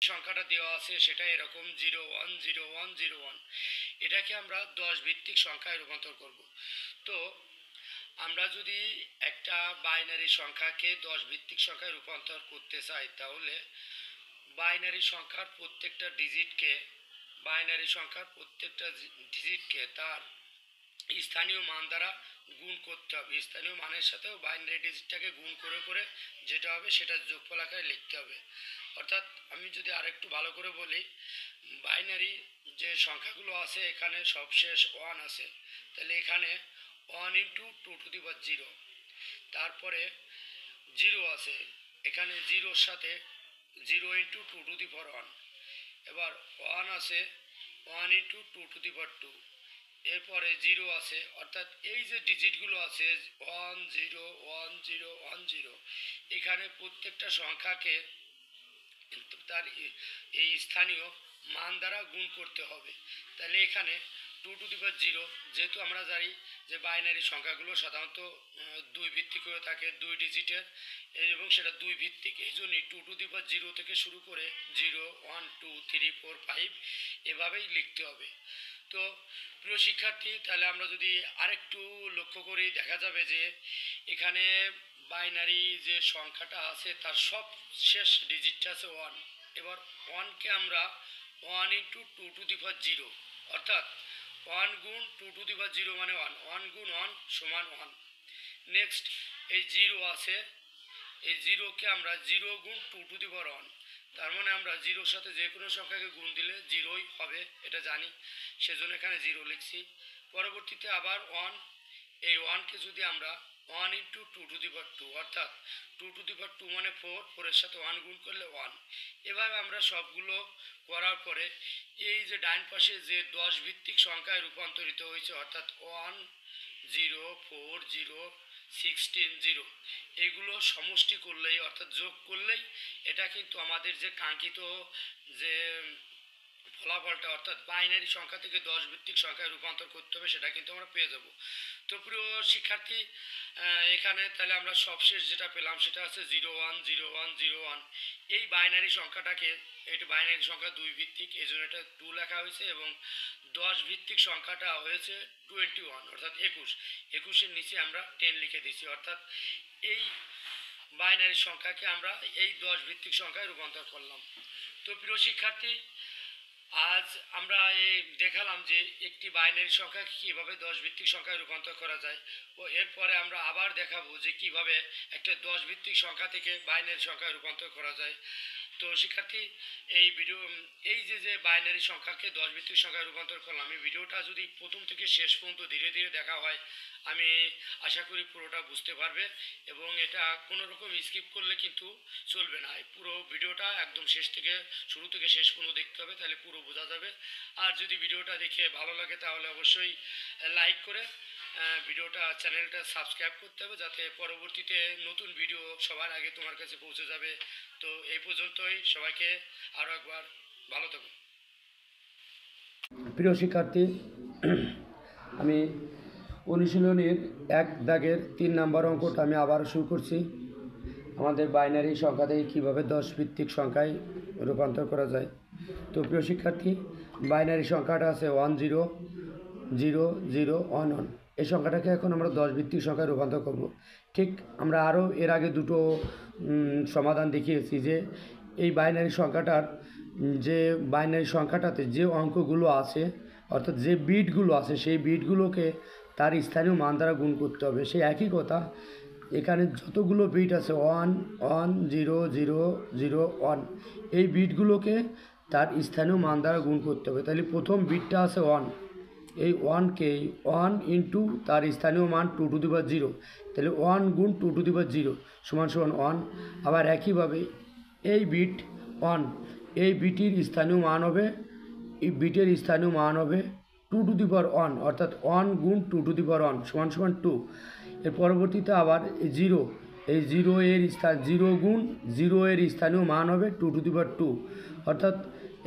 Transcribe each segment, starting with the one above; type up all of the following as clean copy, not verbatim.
সংখ্যাটা দেওয়া আছে সেটা এরকম 010101। এটাকে আমরা 10 ভিত্তিক সংখ্যায় রূপান্তর করব। তো আমরা যদি একটা বাইনারি সংখ্যাকে 10 ভিত্তিক সংখ্যায় রূপান্তর করতে চাই, তাহলে বাইনারি সংখ্যার প্রত্যেকটা ডিজিটকে তার স্থানীয় মান দ্বারা গুণ করতে হবে। স্থানীয় মানের সাথেও বাইনারি ডিজিটটাকে গুণ করে করে যেটা হবে সেটা যোগফল আকারে লিখতে হবে। অর্থাৎ আমি যদি আরেকটু ভালো করে বলি, বাইনারি যে সংখ্যাগুলো আছে এখানে সবশেষ 1 আছে, তাহলে এখানে 1 ইন্টু 2^0, তারপরে 0 আছে, এখানে 0-র সাথে 0 ইন্টু 2^1, এবার 1 আছে 1 ইন্টু 2^2, এরপরে 0 আছে। অর্থাৎ এই যে ডিজিটগুলো আছে 1 0 1 0 1 0, এখানে প্রত্যেকটা সংখ্যাকে তার এই স্থানীয় মান দ্বারা গুণ করতে হবে। তাহলে এখানে 2^0, যেহেতু আমরা জানি যে বাইনারি সংখ্যাগুলো সাধারণত 2 ভিত্তিক হয়ে থাকে, 2 ডিজিটের, এবং সেটা 2 ভিত্তিক, এই জন্যই 2^0 থেকে শুরু করে 0 1 2 3 4 5 এভাবেই লিখতে হবে। তো প্রিয় শিক্ষার্থী, তাহলে আমরা যদি আরেকটু লক্ষ্য করি, দেখা যাবে যে এখানে বাইনারি যে সংখ্যাটা আছে তার সব শেষ ডিজিটটা আছে 1। এবার 1কে আমরা 1 ইন্টু 2^0, অর্থাৎ 1 গুণ 2^0 মানে 1, 1 গুণ 1 সমান 1। নেক্সট এই 0 আছে, এই 0কে আমরা 0 গুণ 2^1, তার মানে আমরা 0-র সাথে যে কোনো সংখ্যাকে গুণ দিলে 0ই হবে, এটা জানি, সেজন্য এখানে 0 লিখছি। পরবর্তীতে আবার 1, এই 1কে যদি আমরা 1 ইন্টু 2^2, অর্থাৎ 2^2 মানে 4, 4-এর সাথে 1 গুণ করলে 1। এভাবে আমরা সবগুলো করার পরে এই যে ডান পাশে যে 10 ভিত্তিক সংখ্যায় রূপান্তরিত হয়েছে, অর্থাৎ 1 0 4 0 16 0, এইগুলো সমষ্টি করলেই, অর্থাৎ যোগ করলেই এটা কিন্তু আমাদের যে কাঙ্ক্ষিত যে ফলাফলটা, অর্থাৎ বাইনারি সংখ্যা থেকে 10 ভিত্তিক সংখ্যায় রূপান্তর করতে হবে, সেটা কিন্তু আমরা পেয়ে যাব। তো প্রিয় শিক্ষার্থী, এখানে তাহলে আমরা সবশেষ যেটা পেলাম সেটা হচ্ছে 010101। এই বাইনারি সংখ্যাটাকে, এটা বাইনারি সংখ্যা 2 ভিত্তিক, এই জন্য এটা 2 লেখা হয়েছে, এবং 10 ভিত্তিক সংখ্যাটা হয়েছে 21, অর্থাৎ 21। 21-এর নিচে আমরা 10 লিখে দিচ্ছি, অর্থাৎ এই বাইনারি সংখ্যাকে আমরা এই 10 ভিত্তিক সংখ্যায় রূপান্তর করলাম। তো প্রিয় শিক্ষার্থী, আজ আমরা দেখালাম যে একটি বাইনারি সংখ্যাকে কীভাবে 10 ভিত্তিক সংখ্যায় রূপান্তর করা যায়, ও এরপরে আমরা আবার দেখাবো যে কিভাবে একটা 10 ভিত্তিক সংখ্যা থেকে বাইনারি সংখ্যায় রূপান্তর করা যায়। তো শিক্ষার্থী, এই যে বাইনারি সংখ্যাকে 10 ভিত্তিক সংখ্যায় রূপান্তর করলাম, এই ভিডিওটা যদি প্রথম থেকে শেষ পর্যন্ত ধীরে ধীরে দেখা হয়, আমি আশা করি পুরোটা বুঝতে পারবে, এবং এটা কোনো রকম স্কিপ করলে কিন্তু চলবে না। পুরো ভিডিওটা একদম শুরু থেকে শেষ পর্যন্ত দেখতে হবে, তাহলে পুরো বোঝা যাবে। আর যদি ভিডিওটা দেখে ভালো লাগে তাহলে অবশ্যই লাইক করে চ্যানেলটা সাবস্ক্রাইব করতে হবে, যাতে পরবর্তীতে নতুন ভিডিও সবার আগে তোমার কাছে পৌঁছে যাবে। তো এই পর্যন্তই, সবাইকে আরও একবার ভালো থাকুন। প্রিয় শিক্ষার্থী, আমি অনুশীলনীর 1 দাগের 3 নম্বর অঙ্কটা আমি আবার শুরু করছি। আমাদের বাইনারি সংখ্যা থেকে কীভাবে 10 ভিত্তিক সংখ্যায় রূপান্তর করা যায়। তো প্রিয় শিক্ষার্থী, বাইনারি সংখ্যাটা আছে 1 0 0 0 1 1। এই সংখ্যাটাকে এখন আমরা 10 ভিত্তিক সংখ্যায় রূপান্তর করব। ঠিক আমরা আরও এর আগে দুটো সমাধান দেখিয়েছি যে এই বাইনারি সংখ্যাটাতে যে অঙ্কগুলো আছে, অর্থাৎ যে বিটগুলো আছে, সেই বিটগুলোকে তার স্থানীয় মান দ্বারা গুণ করতে হবে। সেই একই কথা এখানে যতগুলো বিট আছে 1 1 0 0 0 1, এই বিটগুলোকে তার স্থানীয় মান দ্বারা গুণ করতে হবে। তাহলে প্রথম বিটটা আছে 1, এই 1কে 1 ইন্টু তার স্থানীয় মান 2^0, তাহলে 1 গুণ 2^0 সমান সমান 1। আবার একইভাবে এই বিট 1, এই বিটের স্থানীয় মান হবে, এই বিটের স্থানীয় মান হবে 2^1, অর্থাৎ 1 গুণ 2^1 সমান সমান 2। এর পরবর্তীতে আবার 0, এই 0 গুণ 0 এর স্থানীয় মান হবে 2^2, অর্থাৎ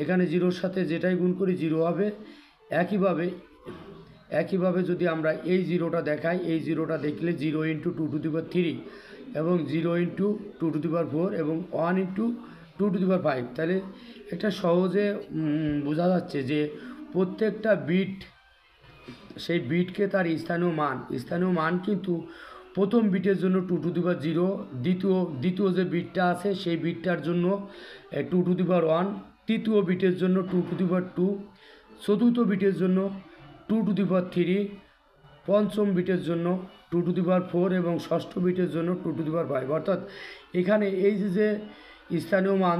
এখানে 0-র সাথে যেটাই গুণ করি 0 হবে। একইভাবে যদি আমরা এই 0টা দেখাই, এই 0টা দেখলে 0 ইন্টু 2^3, এবং 0 ইন্টু 2^4, এবং 1 ইন্টু 2^5। তাহলে একটা সহজে বোঝা যাচ্ছে যে প্রত্যেকটা বিট, সেই বিটকে তার স্থানীয় মান কিন্তু প্রথম বিটের জন্য 2^0, দ্বিতীয় যে বিটটা আছে সেই বিটটার জন্য 2^1, তৃতীয় বিটের জন্য 2^2, চতুর্থ বিটের জন্য 2^3, পঞ্চম বিটের জন্য 2^4 এবং ষষ্ঠ বিটের জন্য 2^5। অর্থাৎ এখানে এই যে স্থানীয় মান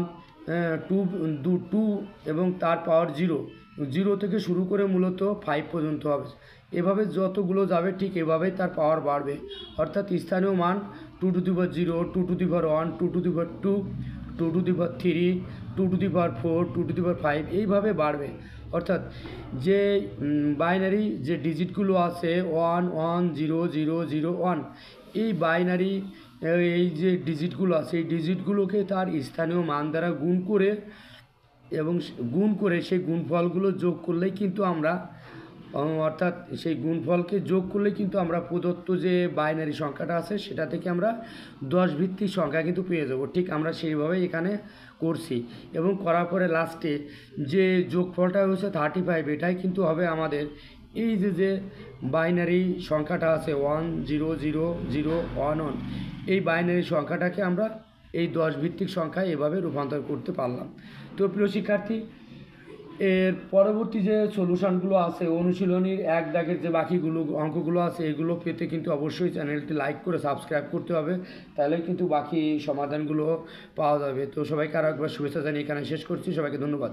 2 এবং তার পাওয়ার 0 থেকে শুরু করে মূলত 5 পর্যন্ত হবে। এভাবে যতগুলো যাবে ঠিক এভাবেই তার পাওয়ার বাড়বে। অর্থাৎ স্থানীয় মান 2^0, 2^1, 2^2, 2^3, 2^4, 2^5 এইভাবে বাড়বে। অর্থাৎ যে বাইনারি যে ডিজিটগুলো আছে 1 1 0 0 0 1, এই বাইনারি এই যে ডিজিটগুলো আছে এই ডিজিটগুলোকে তার স্থানীয় মান দ্বারা গুণ করে সেই গুণফলগুলো যোগ করলেই কিন্তু আমরা অর্থাৎ সেই গুণফলকে যোগ করলে কিন্তু আমরা প্রদত্ত যে বাইনারি সংখ্যাটা আছে সেটা থেকে আমরা 10 ভিত্তিক সংখ্যা কিন্তু পেয়ে যাব। ঠিক আমরা সেইভাবেই এখানে করছি এবং করার পরে লাস্টে যে যোগফলটা হচ্ছে 35, এটাই কিন্তু হবে আমাদের এই যে বাইনারি সংখ্যাটা আছে 1 0 0 0 1 1, এই বাইনারি সংখ্যাটাকে আমরা এই 10 ভিত্তিক সংখ্যায় এভাবে রূপান্তর করতে পারলাম। তো প্রিয় শিক্ষার্থী, এর পরবর্তী যে সলিউশনগুলো আছে অনুশীলনীর 1 দাগের যে বাকিগুলো অঙ্কগুলো আছে এগুলো পেতে কিন্তু অবশ্যই চ্যানেলটি লাইক করে সাবস্ক্রাইব করতে হবে, তাহলে কিন্তু বাকি সমাধানগুলো পাওয়া যাবে। তো সবাইকে আরও একবার শুভেচ্ছা জানিয়ে এখানে শেষ করছি। সবাইকে ধন্যবাদ।